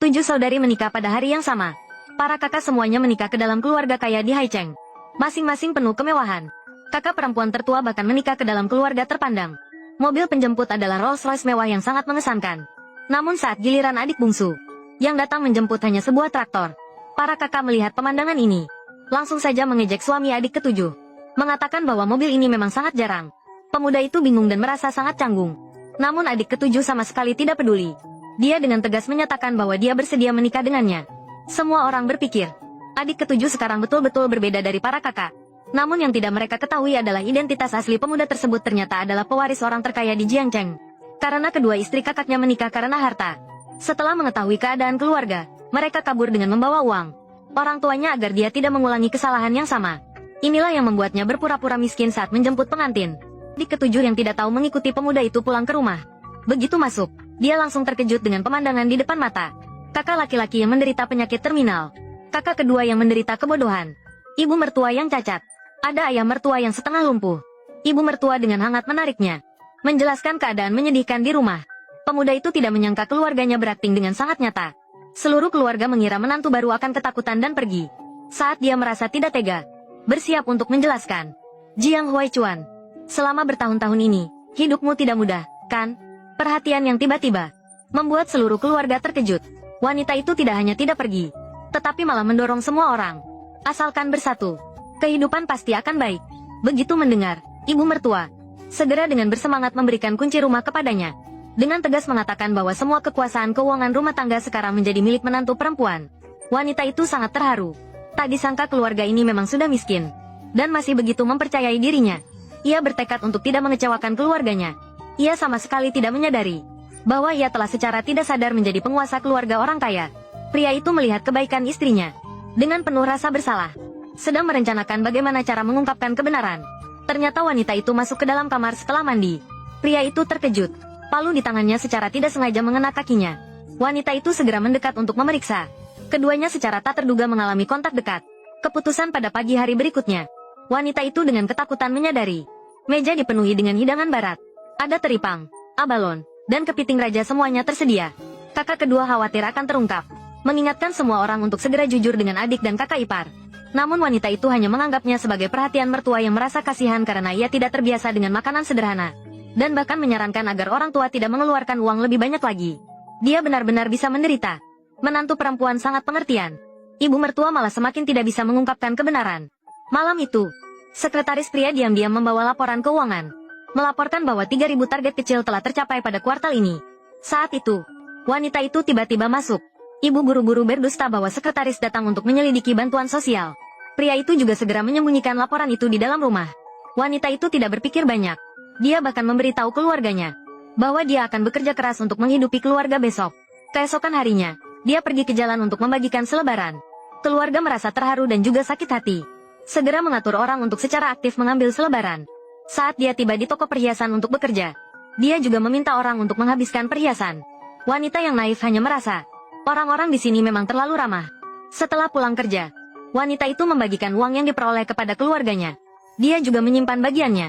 7 saudari menikah pada hari yang sama. Para kakak semuanya menikah ke dalam keluarga kaya di Haicheng. Masing-masing penuh kemewahan. Kakak perempuan tertua bahkan menikah ke dalam keluarga terpandang. Mobil penjemput adalah Rolls-Royce mewah yang sangat mengesankan. Namun saat giliran adik bungsu, yang datang menjemput hanya sebuah traktor. Para kakak melihat pemandangan ini, langsung saja mengejek suami adik ketujuh. Mengatakan bahwa mobil ini memang sangat jarang. Pemuda itu bingung dan merasa sangat canggung. Namun adik ketujuh sama sekali tidak peduli. Dia dengan tegas menyatakan bahwa dia bersedia menikah dengannya. Semua orang berpikir, adik ketujuh sekarang betul-betul berbeda dari para kakak. Namun yang tidak mereka ketahui adalah identitas asli pemuda tersebut ternyata adalah pewaris orang terkaya di Jiangcheng. Karena kedua istri kakaknya menikah karena harta. Setelah mengetahui keadaan keluarga, mereka kabur dengan membawa uang orang tuanya agar dia tidak mengulangi kesalahan yang sama. Inilah yang membuatnya berpura-pura miskin saat menjemput pengantin. Adik ketujuh yang tidak tahu mengikuti pemuda itu pulang ke rumah. Begitu masuk, dia langsung terkejut dengan pemandangan di depan mata. Kakak laki-laki yang menderita penyakit terminal. Kakak kedua yang menderita kebodohan. Ibu mertua yang cacat. Ada ayah mertua yang setengah lumpuh. Ibu mertua dengan hangat menariknya. Menjelaskan keadaan menyedihkan di rumah. Pemuda itu tidak menyangka keluarganya berakting dengan sangat nyata. Seluruh keluarga mengira menantu baru akan ketakutan dan pergi. Saat dia merasa tidak tega, bersiap untuk menjelaskan. Jiang Huaichuan, selama bertahun-tahun ini, hidupmu tidak mudah, kan? Perhatian yang tiba-tiba membuat seluruh keluarga terkejut. Wanita itu tidak hanya tidak pergi, tetapi malah mendorong semua orang. Asalkan bersatu, kehidupan pasti akan baik. Begitu mendengar, ibu mertua segera dengan bersemangat memberikan kunci rumah kepadanya. Dengan tegas mengatakan bahwa semua kekuasaan keuangan rumah tangga sekarang menjadi milik menantu perempuan. Wanita itu sangat terharu. Tak disangka keluarga ini memang sudah miskin, dan masih begitu mempercayai dirinya. Ia bertekad untuk tidak mengecewakan keluarganya. Ia sama sekali tidak menyadari bahwa ia telah secara tidak sadar menjadi penguasa keluarga orang kaya. Pria itu melihat kebaikan istrinya dengan penuh rasa bersalah, sedang merencanakan bagaimana cara mengungkapkan kebenaran. Ternyata wanita itu masuk ke dalam kamar setelah mandi. Pria itu terkejut. Palu di tangannya secara tidak sengaja mengena kakinya. Wanita itu segera mendekat untuk memeriksa. Keduanya secara tak terduga mengalami kontak dekat. Keputusan pada pagi hari berikutnya, wanita itu dengan ketakutan menyadari meja dipenuhi dengan hidangan barat. Ada teripang, abalon, dan kepiting raja semuanya tersedia. Kakak kedua khawatir akan terungkap, mengingatkan semua orang untuk segera jujur dengan adik dan kakak ipar. Namun wanita itu hanya menganggapnya sebagai perhatian mertua yang merasa kasihan karena ia tidak terbiasa dengan makanan sederhana. Dan bahkan menyarankan agar orang tua tidak mengeluarkan uang lebih banyak lagi. Dia benar-benar bisa menderita. Menantu perempuan sangat pengertian. Ibu mertua malah semakin tidak bisa mengungkapkan kebenaran. Malam itu, sekretaris pria diam-diam membawa laporan keuangan. Melaporkan bahwa 3.000 target kecil telah tercapai pada kuartal ini. Saat itu, wanita itu tiba-tiba masuk. Ibu buru-buru berdusta bahwa sekretaris datang untuk menyelidiki bantuan sosial. Pria itu juga segera menyembunyikan laporan itu di dalam rumah. Wanita itu tidak berpikir banyak. Dia bahkan memberitahu keluarganya bahwa dia akan bekerja keras untuk menghidupi keluarga besok. Keesokan harinya, dia pergi ke jalan untuk membagikan selebaran. Keluarga merasa terharu dan juga sakit hati. Segera mengatur orang untuk secara aktif mengambil selebaran. Saat dia tiba di toko perhiasan untuk bekerja, dia juga meminta orang untuk menghabiskan perhiasan. Wanita yang naif hanya merasa orang-orang di sini memang terlalu ramah. Setelah pulang kerja, wanita itu membagikan uang yang diperoleh kepada keluarganya. Dia juga menyimpan bagiannya,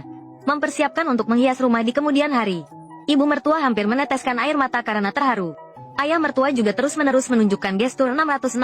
mempersiapkan untuk menghias rumah di kemudian hari. Ibu mertua hampir meneteskan air mata karena terharu. Ayah mertua juga terus-menerus menunjukkan gestur 666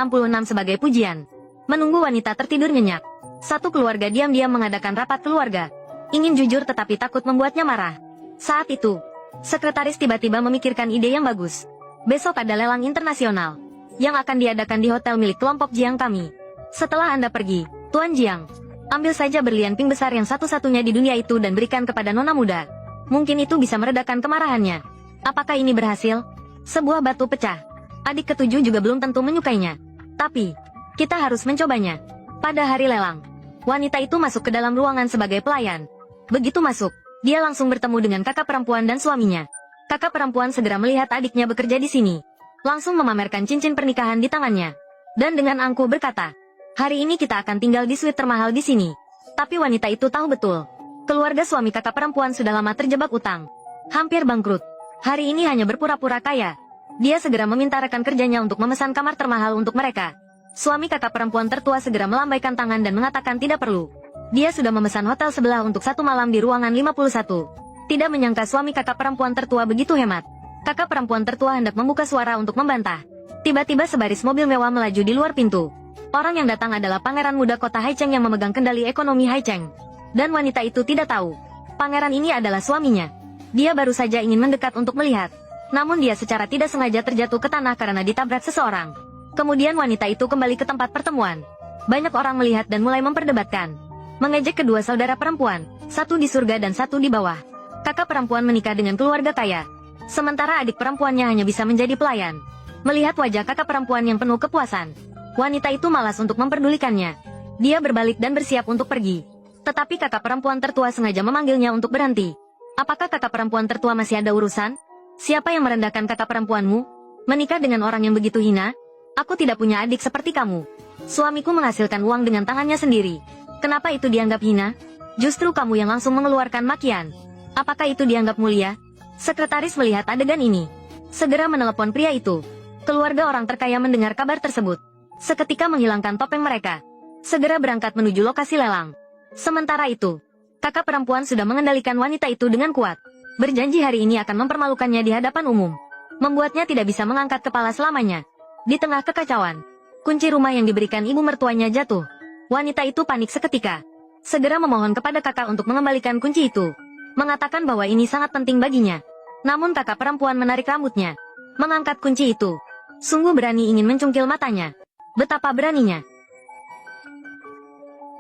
sebagai pujian. Menunggu wanita tertidur nyenyak, satu keluarga diam-diam mengadakan rapat keluarga. Ingin jujur tetapi takut membuatnya marah. Saat itu, sekretaris tiba-tiba memikirkan ide yang bagus. Besok ada lelang internasional yang akan diadakan di hotel milik kelompok Jiang kami. Setelah Anda pergi, Tuan Jiang, ambil saja berlian pink besar yang satu-satunya di dunia itu dan berikan kepada nona muda. Mungkin itu bisa meredakan kemarahannya. Apakah ini berhasil? Sebuah batu pecah. Adik ketujuh juga belum tentu menyukainya. Tapi, kita harus mencobanya. Pada hari lelang, wanita itu masuk ke dalam ruangan sebagai pelayan. Begitu masuk, dia langsung bertemu dengan kakak perempuan dan suaminya. Kakak perempuan segera melihat adiknya bekerja di sini. Langsung memamerkan cincin pernikahan di tangannya. Dan dengan angkuh berkata, hari ini kita akan tinggal di suite termahal di sini. Tapi wanita itu tahu betul. Keluarga suami kakak perempuan sudah lama terjebak utang. Hampir bangkrut. Hari ini hanya berpura-pura kaya. Dia segera meminta rekan kerjanya untuk memesan kamar termahal untuk mereka. Suami kakak perempuan tertua segera melambaikan tangan dan mengatakan tidak perlu. Dia sudah memesan hotel sebelah untuk 1 malam di ruangan 51. Tidak menyangka suami kakak perempuan tertua begitu hemat. Kakak perempuan tertua hendak membuka suara untuk membantah. Tiba-tiba sebaris mobil mewah melaju di luar pintu. Orang yang datang adalah pangeran muda kota Haicheng yang memegang kendali ekonomi Haicheng. Dan wanita itu tidak tahu. Pangeran ini adalah suaminya. Dia baru saja ingin mendekat untuk melihat. Namun dia secara tidak sengaja terjatuh ke tanah karena ditabrak seseorang. Kemudian wanita itu kembali ke tempat pertemuan. Banyak orang melihat dan mulai memperdebatkan. Mengejek kedua saudara perempuan, satu di surga dan satu di bawah. Kakak perempuan menikah dengan keluarga kaya. Sementara adik perempuannya hanya bisa menjadi pelayan. Melihat wajah kakak perempuan yang penuh kepuasan, wanita itu malas untuk memperdulikannya. Dia berbalik dan bersiap untuk pergi. Tetapi kakak perempuan tertua sengaja memanggilnya untuk berhenti. Apakah kakak perempuan tertua masih ada urusan? Siapa yang merendahkan kakak perempuanmu? Menikah dengan orang yang begitu hina? Aku tidak punya adik seperti kamu. Suamiku menghasilkan uang dengan tangannya sendiri. Kenapa itu dianggap hina? Justru kamu yang langsung mengeluarkan makian. Apakah itu dianggap mulia? Sekretaris melihat adegan ini. Segera menelepon pria itu. Keluarga orang terkaya mendengar kabar tersebut. Seketika menghilangkan topeng mereka. Segera berangkat menuju lokasi lelang. Sementara itu, kakak perempuan sudah mengendalikan wanita itu dengan kuat. Berjanji hari ini akan mempermalukannya di hadapan umum. Membuatnya tidak bisa mengangkat kepala selamanya. Di tengah kekacauan, kunci rumah yang diberikan ibu mertuanya jatuh. Wanita itu panik seketika. Segera memohon kepada kakak untuk mengembalikan kunci itu. Mengatakan bahwa ini sangat penting baginya. Namun kakak perempuan menarik rambutnya. Mengangkat kunci itu. Sungguh berani ingin mencungkil matanya. Betapa beraninya.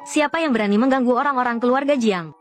Siapa yang berani mengganggu orang-orang keluarga Jiang?